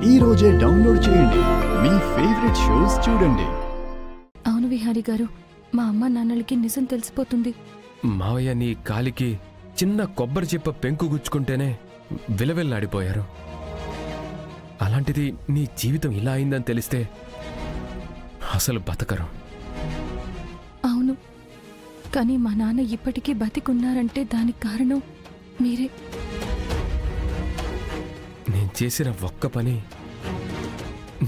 ఈ రోజే డౌన్లోడ్ చేయండి, మీ ఫేవరెట్ షోస్ చూడండి. అవును విహారీ గారు, మా అమ్మ నాన్నలకి నిజం తెలిసిపోతుంది. మావయ్య నీ కాలికి చిన్న కొబ్బరి చిప్ప పెంకు గుచ్చుకుంటేనే విలవిల్లాడిపోయారు. అలాంటిది నీ జీవితం ఇలా అయిందని తెలిస్తే అసలు బతకరు. అవును, కానీ మా నాన్న ఇప్పటికీ బతికున్నారంటే దానికి కారణం మీరే. నేను చేసిన ఒక్క పని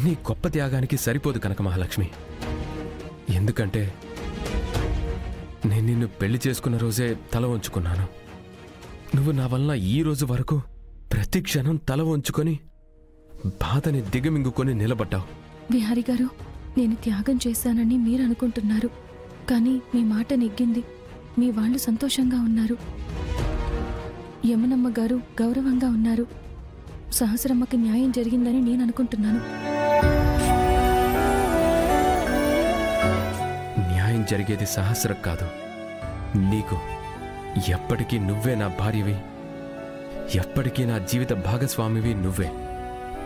నీ గొప్ప త్యాగానికి సరిపోదు కనక మహాలక్ష్మి. ఎందుకంటే నేను నిన్ను పెళ్లి చేసుకున్న రోజే తల వంచుకున్నాను. నువ్వు నా వల్ల ఈ రోజు వరకు ప్రతి క్షణం తల వంచుకొని బాధని దిగమింగుకొని నిలబడ్డావు. విహారీ గారు, నేను త్యాగం చేశానని మీరు అనుకుంటున్నారు, కానీ మీ మాట నెగ్గింది. మీ వాళ్ళు సంతోషంగా ఉన్నారు, యమునమ్మ గారు గౌరవంగా ఉన్నారు, సహస్రమ్మకి న్యాయం జరిగిందని నేను అనుకుంటున్నాను. న్యాయం జరిగేది సహస్రం కాదు, నీకు. ఎప్పటికీ నువ్వే నా భార్యవి, ఎప్పటికీ నా జీవిత భాగస్వామివి నువ్వే.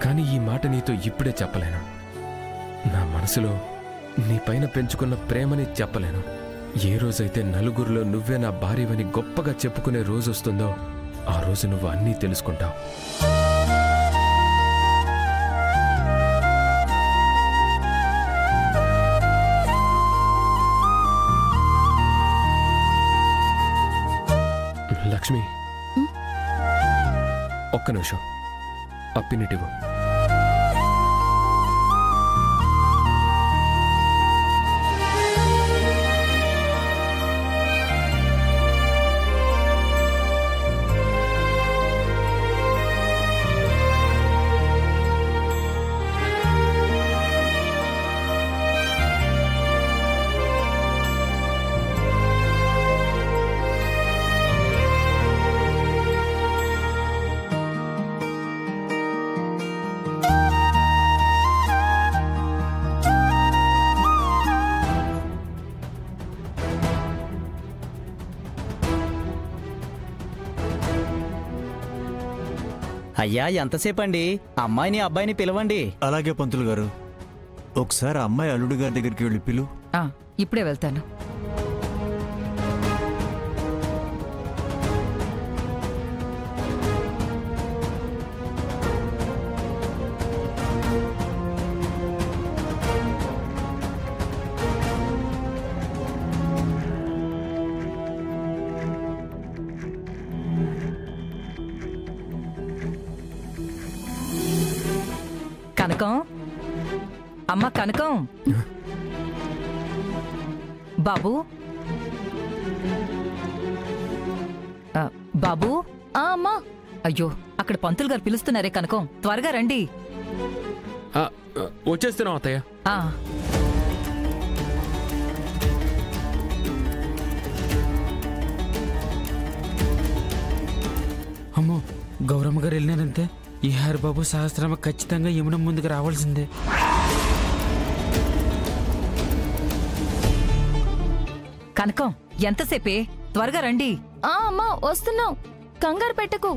కానీ ఈ మాట నీతో ఇప్పుడే చెప్పలేను. నా మనసులో నీ పైన పెంచుకున్న ప్రేమని చెప్పలేను. ఏ రోజైతే నలుగురిలో నువ్వే నా భార్యవని గొప్పగా చెప్పుకునే రోజు వస్తుందో ఆ రోజు నువ్వు అన్నీ తెలుసుకుంటావు. లక్ష్మి, ఒక్క నిమిషం అప్పినిటివు. అయ్యా, ఎంతసేపండి? అమ్మాయిని అబ్బాయిని పిలవండి. అలాగే పంతులు గారు, ఒకసారి అమ్మాయి అల్లుడు గారి దగ్గరికి వెళ్ళి పిలు. ఇప్పుడే వెళ్తాను. కనకం, అమ్మ కనకం, బాబు, బాబు. అమ్మా. అయ్యో, అక్కడ పంతులు గారు పిలుస్తున్నారే కనకం, త్వరగా రండి. వచ్చేస్తున్నావు అత్తయ్య. అమ్మో, గౌరమ్మ గారు వెళ్ళినారంటే ఈ హరిబాబు సహస్రమ్మ ఖచ్చితంగా యమున ముందుకు రావాల్సిందే. కనకం, ఎంతసేపే? త్వరగా రండి. అమ్మా, వస్తున్నాం, కంగారు పెట్టకు.